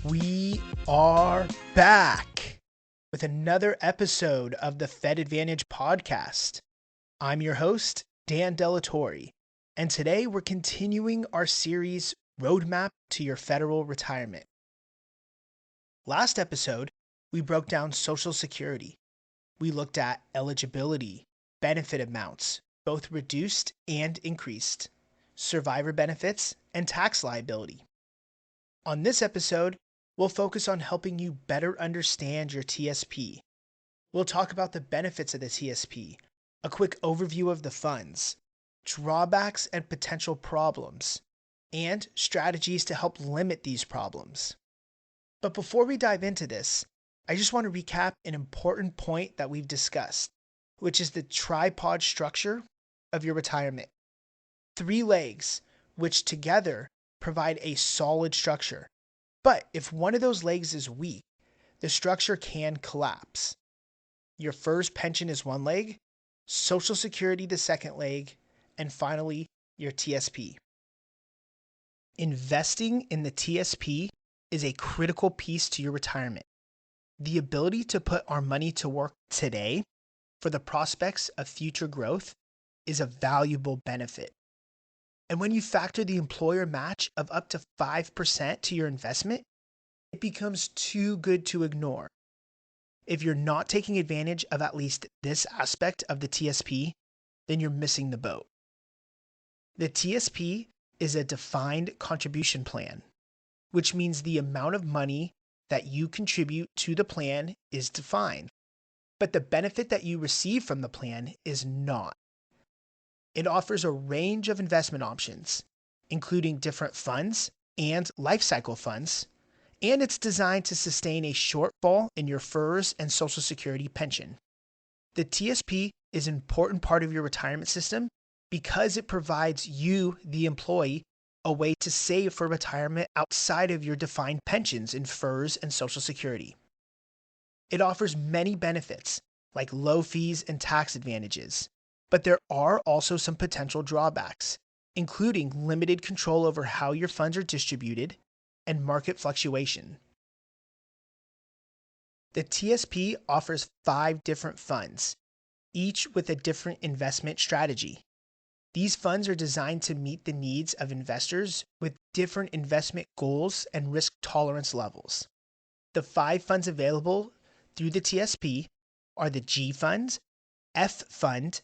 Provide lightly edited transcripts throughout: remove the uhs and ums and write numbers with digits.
We are back with another episode of the Fed Advantage podcast. I'm your host, Dan Delatorre, and today we're continuing our series, Roadmap to Your Federal Retirement. Last episode, we broke down Social Security. We looked at eligibility, benefit amounts, both reduced and increased, survivor benefits, and tax liability. On this episode, we'll focus on helping you better understand your TSP. We'll talk about the benefits of the TSP, a quick overview of the funds, drawbacks and potential problems, and strategies to help limit these problems. But before we dive into this, I just want to recap an important point that we've discussed, which is the tripod structure of your retirement. 3 legs, which together provide a solid structure. But if one of those legs is weak, the structure can collapse. Your FERS pension is one leg, Social Security the second leg, and finally, your TSP. Investing in the TSP is a critical piece to your retirement. The ability to put our money to work today for the prospects of future growth is a valuable benefit. And when you factor the employer match of up to 5% to your investment, it becomes too good to ignore. If you're not taking advantage of at least this aspect of the TSP, then you're missing the boat. The TSP is a defined contribution plan, which means the amount of money that you contribute to the plan is defined, but the benefit that you receive from the plan is not. It offers a range of investment options, including different funds and life cycle funds, and it's designed to sustain a shortfall in your FERS and Social Security pension. The TSP is an important part of your retirement system because it provides you, the employee, a way to save for retirement outside of your defined pensions in FERS and Social Security. It offers many benefits, like low fees and tax advantages, but there are also some potential drawbacks, including limited control over how your funds are distributed and market fluctuation. The TSP offers 5 different funds, each with a different investment strategy. These funds are designed to meet the needs of investors with different investment goals and risk tolerance levels. The 5 funds available through the TSP are the G Fund, F Fund,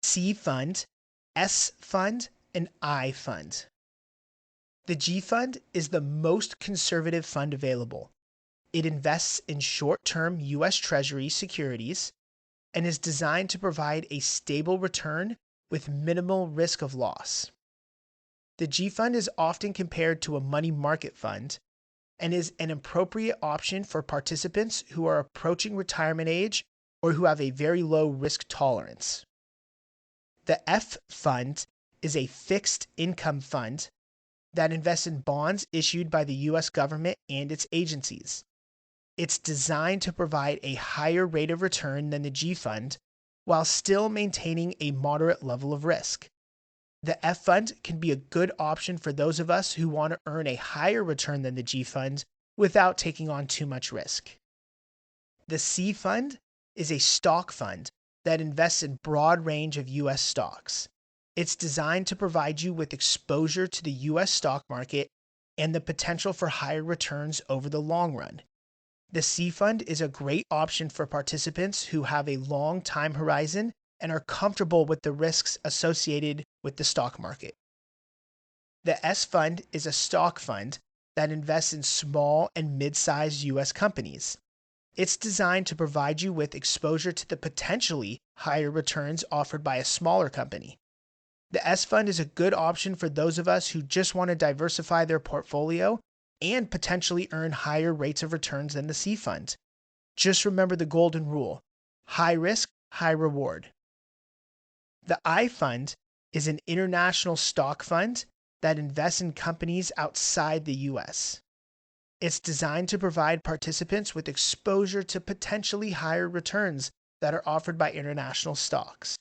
C Fund, S Fund, and I Fund. The G Fund is the most conservative fund available. It invests in short-term U.S. Treasury securities and is designed to provide a stable return with minimal risk of loss. The G Fund is often compared to a money market fund and is an appropriate option for participants who are approaching retirement age or who have a very low risk tolerance. The F Fund is a fixed income fund that invests in bonds issued by the U.S. government and its agencies. It's designed to provide a higher rate of return than the G Fund while still maintaining a moderate level of risk. The F Fund can be a good option for those of us who want to earn a higher return than the G Fund without taking on too much risk. The C Fund is a stock fund that invests in a broad range of U.S. stocks. It's designed to provide you with exposure to the U.S. stock market and the potential for higher returns over the long run. The C Fund is a great option for participants who have a long time horizon and are comfortable with the risks associated with the stock market. The S Fund is a stock fund that invests in small and mid-sized U.S. companies. It's designed to provide you with exposure to the potentially higher returns offered by a smaller company. The S Fund is a good option for those of us who just want to diversify their portfolio and potentially earn higher rates of returns than the C Fund. Just remember the golden rule: high risk, high reward. The I Fund is an international stock fund that invests in companies outside the U.S. It's designed to provide participants with exposure to potentially higher returns that are offered by international stocks.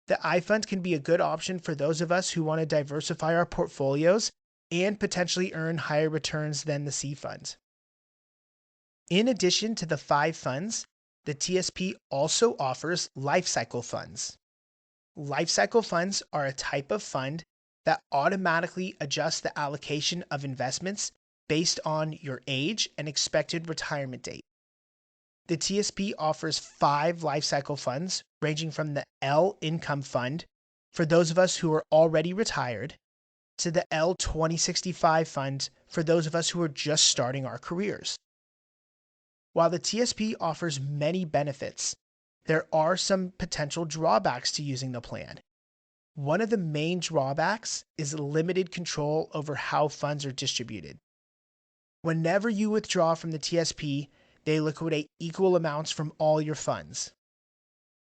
The I Fund can be a good option for those of us who want to diversify our portfolios and potentially earn higher returns than the C Fund. In addition to the 5 funds, the TSP also offers life cycle funds. Life cycle funds are a type of fund that automatically adjusts the allocation of investments based on your age and expected retirement date. The TSP offers 5 life cycle funds, ranging from the L Income Fund for those of us who are already retired to the L 2065 Fund for those of us who are just starting our careers. While the TSP offers many benefits, there are some potential drawbacks to using the plan. One of the main drawbacks is limited control over how funds are distributed. Whenever you withdraw from the TSP, they liquidate equal amounts from all your funds.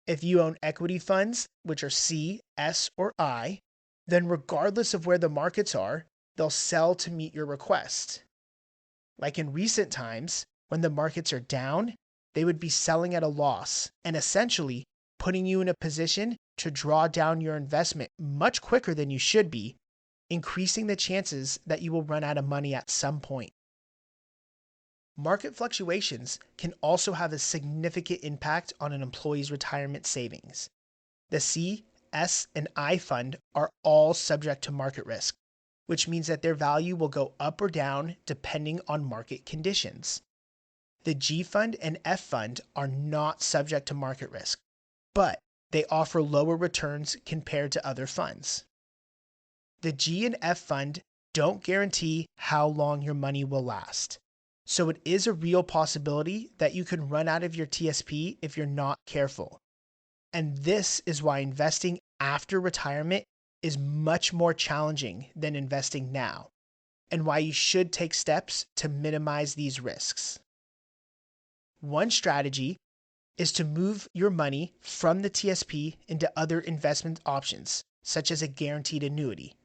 If you own equity funds, which are C, S, or I, then regardless of where the markets are, they'll sell to meet your request. Like in recent times, when the markets are down, they would be selling at a loss and essentially putting you in a position to draw down your investment much quicker than you should be, increasing the chances that you will run out of money at some point. Market fluctuations can also have a significant impact on an employee's retirement savings. The C, S, and I fund are all subject to market risk, which means that their value will go up or down depending on market conditions. The G fund and F fund are not subject to market risk, but they offer lower returns compared to other funds. The G and F fund don't guarantee how long your money will last, so it is a real possibility that you could run out of your TSP if you're not careful. And this is why investing after retirement is much more challenging than investing now, and why you should take steps to minimize these risks. One strategy is to move your money from the TSP into other investment options, such as a guaranteed annuity.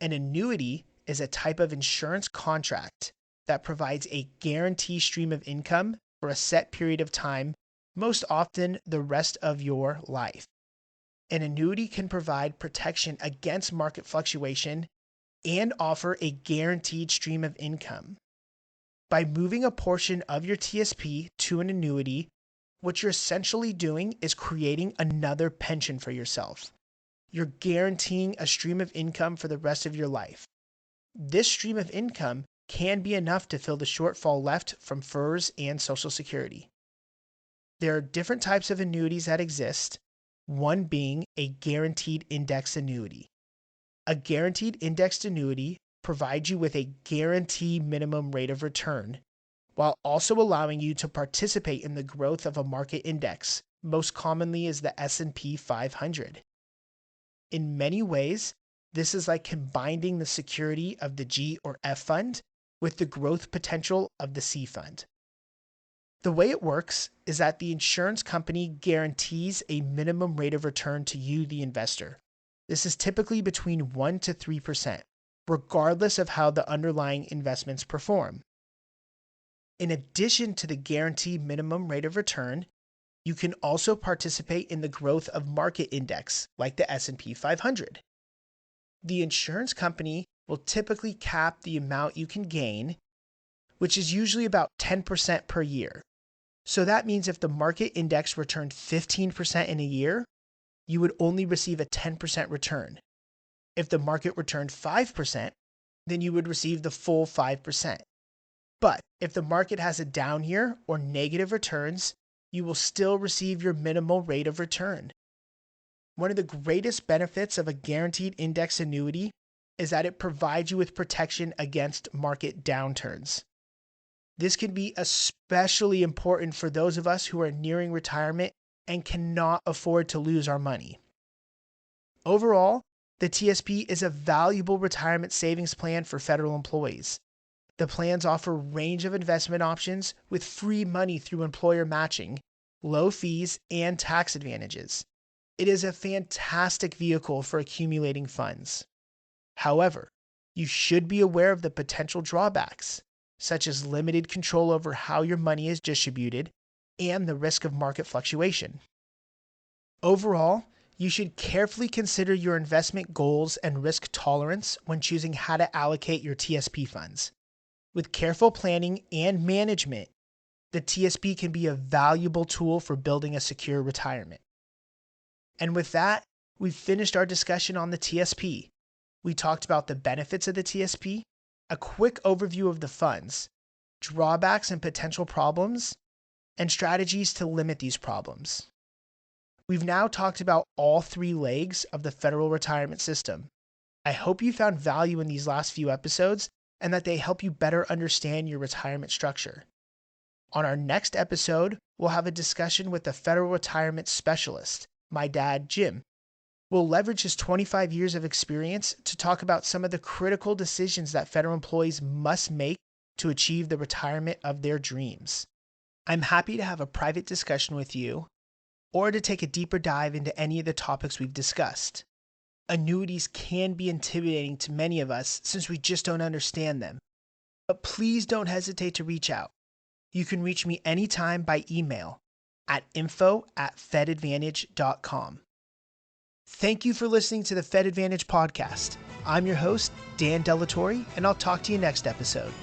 An annuity is a type of insurance contract that provides a guarantee stream of income for a set period of time, most often the rest of your life. An annuity can provide protection against market fluctuation and offer a guaranteed stream of income. By moving a portion of your TSP to an annuity, what you're essentially doing is creating another pension for yourself. You're guaranteeing a stream of income for the rest of your life. This stream of income can be enough to fill the shortfall left from FERS and Social Security. There are different types of annuities that exist, one being a guaranteed index annuity. A guaranteed indexed annuity provides you with a guaranteed minimum rate of return, while also allowing you to participate in the growth of a market index, most commonly is the S&P 500. In many ways, this is like combining the security of the G or F fund with the growth potential of the C fund. The way it works is that the insurance company guarantees a minimum rate of return to you, the investor. This is typically between 1% to 3%, regardless of how the underlying investments perform. In addition to the guaranteed minimum rate of return, you can also participate in the growth of market index, like the S&P 500. The insurance company will typically cap the amount you can gain, which is usually about 10% per year. So that means if the market index returned 15% in a year, you would only receive a 10% return. If the market returned 5%, then you would receive the full 5%. But if the market has a down year or negative returns, you will still receive your minimal rate of return. One of the greatest benefits of a guaranteed index annuity is that it provides you with protection against market downturns. This can be especially important for those of us who are nearing retirement and cannot afford to lose our money. Overall, the TSP is a valuable retirement savings plan for federal employees. The plans offer a range of investment options with free money through employer matching, low fees, and tax advantages. It is a fantastic vehicle for accumulating funds. However, you should be aware of the potential drawbacks, such as limited control over how your money is distributed and the risk of market fluctuation. Overall, you should carefully consider your investment goals and risk tolerance when choosing how to allocate your TSP funds. With careful planning and management, the TSP can be a valuable tool for building a secure retirement. And with that, we've finished our discussion on the TSP. We talked about the benefits of the TSP, a quick overview of the funds, drawbacks and potential problems, and strategies to limit these problems. We've now talked about all three legs of the federal retirement system. I hope you found value in these last few episodes and that they help you better understand your retirement structure. On our next episode, we'll have a discussion with a federal retirement specialist, my dad, Jim. We'll leverage his 25 years of experience to talk about some of the critical decisions that federal employees must make to achieve the retirement of their dreams. I'm happy to have a private discussion with you or to take a deeper dive into any of the topics we've discussed. Annuities can be intimidating to many of us since we just don't understand them. But please don't hesitate to reach out. You can reach me anytime by email at info@fedadvantage.com. Thank you for listening to the Fed Advantage podcast. I'm your host, Dan Delatorre, and I'll talk to you next episode.